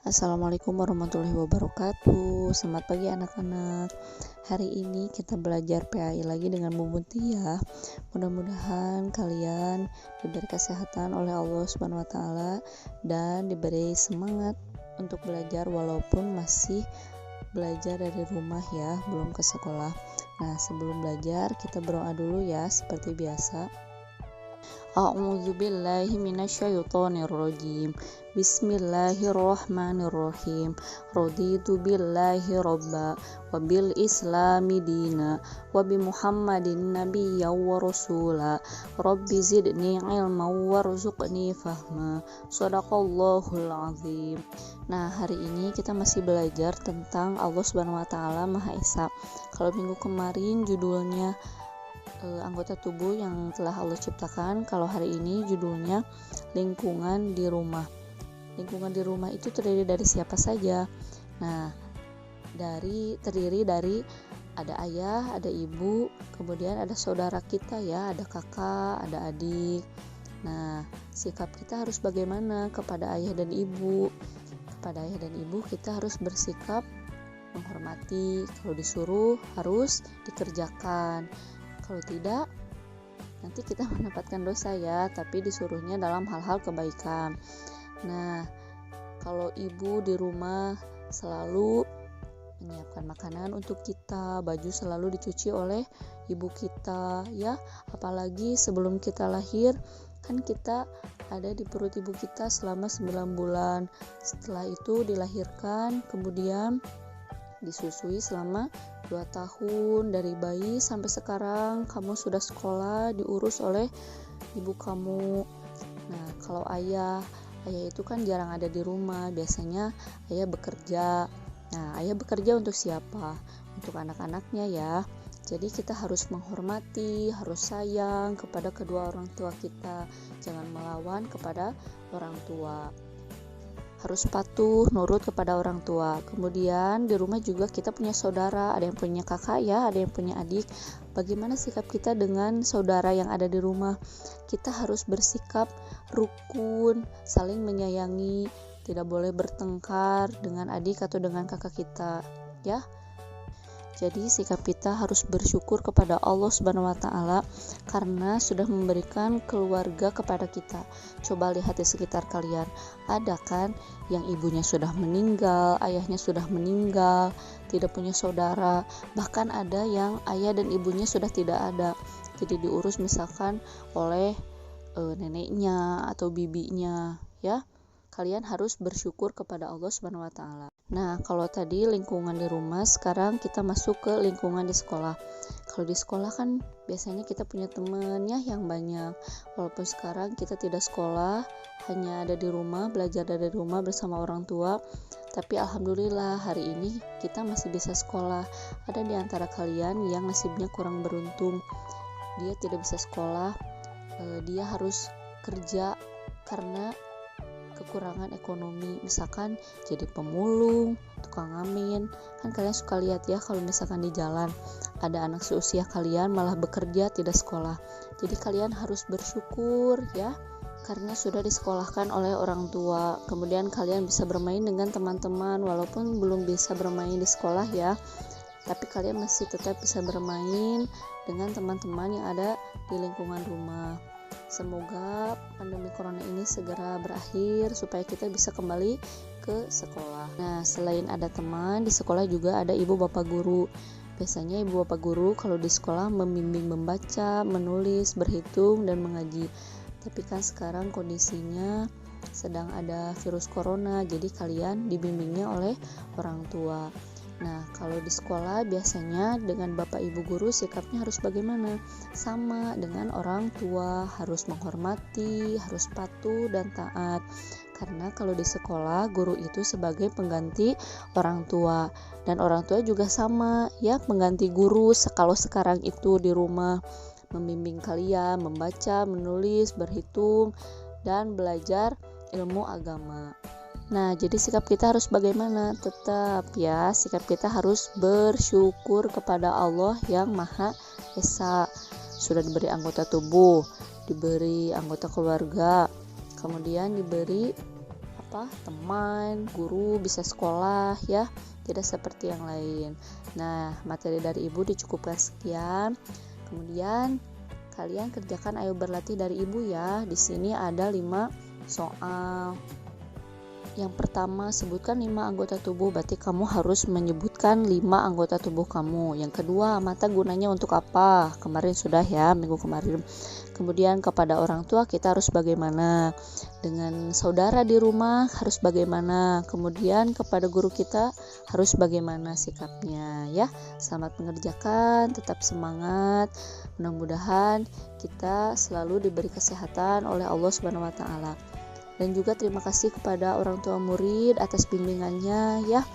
Assalamualaikum warahmatullahi wabarakatuh. Selamat pagi anak-anak. Hari ini kita belajar PAI lagi dengan Bu Mutia. Mudah-mudahan kalian diberi kesehatan oleh Allah Subhanahu wa taala dan diberi semangat untuk belajar walaupun masih belajar dari rumah ya, belum ke sekolah. Nah, sebelum belajar kita berdoa dulu ya seperti biasa. A'udzubillahi minasyaitonirrajim. Bismillahirrahmanirrahim. Raditu billahi robba wa bil islami dina wa bi Muhammadin nabiyya wa rasula. Rabbi zidni ilma warzuqni fahma. Shadaqallahul azim. Nah, hari ini kita masih belajar tentang Allah Subhanahu wa taala Maha Esa. Kalau minggu kemarin judulnya anggota tubuh yang telah Allah ciptakan. Kalau hari ini judulnya lingkungan di rumah. Lingkungan di rumah itu terdiri dari siapa saja? Nah, terdiri dari ada ayah, ada ibu, kemudian ada saudara kita ya, ada kakak, ada adik. Nah, sikap kita harus bagaimana kepada ayah dan ibu? Kepada ayah dan ibu kita harus bersikap menghormati. Kalau disuruh harus dikerjakan. Kalau tidak, nanti kita mendapatkan dosa ya, tapi disuruhnya dalam hal-hal kebaikan. Nah, kalau ibu di rumah selalu menyiapkan makanan untuk kita, baju selalu dicuci oleh ibu kita ya, apalagi sebelum kita lahir, kan kita ada di perut ibu kita selama 9 bulan. Setelah itu dilahirkan, kemudian disusui selama 2 tahun, dari bayi sampai sekarang kamu sudah sekolah, diurus oleh ibu kamu. Nah, kalau ayah itu kan jarang ada di rumah, biasanya ayah bekerja. Nah, ayah bekerja untuk siapa? Untuk anak-anaknya ya. Jadi kita harus menghormati, harus sayang kepada kedua orang tua kita, jangan melawan kepada orang tua. Harus patuh, nurut kepada orang tua. Kemudian di rumah juga kita punya saudara, ada yang punya kakak ya, ada yang punya adik. Bagaimana sikap kita dengan saudara yang ada di rumah? Kita harus bersikap rukun, saling menyayangi, tidak boleh bertengkar dengan adik atau dengan kakak kita, ya. Jadi sikap kita harus bersyukur kepada Allah Subhanahu wa taala karena sudah memberikan keluarga kepada kita. Coba lihat di sekitar kalian, ada kan yang ibunya sudah meninggal, ayahnya sudah meninggal, tidak punya saudara, bahkan ada yang ayah dan ibunya sudah tidak ada. Jadi diurus misalkan oleh neneknya atau bibinya, ya. Kalian harus bersyukur kepada Allah Subhanahu wa taala. Nah, kalau tadi lingkungan di rumah, sekarang kita masuk ke lingkungan di sekolah. Kalau di sekolah kan biasanya kita punya teman ya yang banyak. Walaupun sekarang kita tidak sekolah, hanya ada di rumah, belajar dari rumah bersama orang tua, tapi alhamdulillah hari ini kita masih bisa sekolah. Ada di antara kalian yang nasibnya kurang beruntung. Dia tidak bisa sekolah, dia harus kerja karena kekurangan ekonomi, misalkan jadi pemulung, tukang ngamen. Kan kalian suka lihat ya kalau misalkan di jalan ada anak seusia kalian malah bekerja tidak sekolah. Jadi kalian harus bersyukur ya, karena sudah disekolahkan oleh orang tua. Kemudian kalian bisa bermain dengan teman-teman walaupun belum bisa bermain di sekolah ya, tapi kalian masih tetap bisa bermain dengan teman-teman yang ada di lingkungan rumah. Semoga pandemi corona ini segera berakhir supaya kita bisa kembali ke sekolah. Nah, selain ada teman, di sekolah juga ada ibu bapak guru. Biasanya ibu bapak guru kalau di sekolah membimbing membaca, menulis, berhitung, dan mengaji. Tapi kan sekarang kondisinya sedang ada virus corona, jadi kalian dibimbingnya oleh orang tua. Nah, kalau di sekolah biasanya dengan bapak ibu guru sikapnya harus bagaimana? Sama dengan orang tua, harus menghormati, harus patuh dan taat. Karena kalau di sekolah guru itu sebagai pengganti orang tua, dan orang tua juga sama ya, pengganti guru. Kalau sekarang itu di rumah membimbing kalian membaca, menulis, berhitung, dan belajar ilmu agama. Nah, jadi sikap kita harus bagaimana? Tetap ya, sikap kita harus bersyukur kepada Allah yang Maha Esa. Sudah diberi anggota tubuh, diberi anggota keluarga, kemudian diberi teman, guru, bisa sekolah ya, tidak seperti yang lain. Nah, materi dari ibu dicukupkan sekian. Kemudian kalian kerjakan ayo berlatih dari ibu ya. Di sini ada 5 soal. Yang pertama, sebutkan 5 anggota tubuh. Berarti kamu harus menyebutkan 5 anggota tubuh kamu. Yang kedua, mata gunanya untuk apa? Kemarin sudah ya, minggu kemarin. Kemudian kepada orang tua kita harus bagaimana? Dengan saudara di rumah harus bagaimana? Kemudian kepada guru kita harus bagaimana sikapnya ya. Selamat mengerjakan, tetap semangat. Mudah-mudahan kita selalu diberi kesehatan oleh Allah Subhanahu wa taala. Dan juga terima kasih kepada orang tua murid atas bimbingannya ya.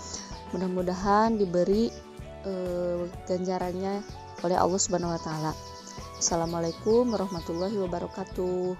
Mudah-mudahan diberi ganjarannya oleh Allah Subhanahu wa taala. Assalamualaikum warahmatullahi wabarakatuh.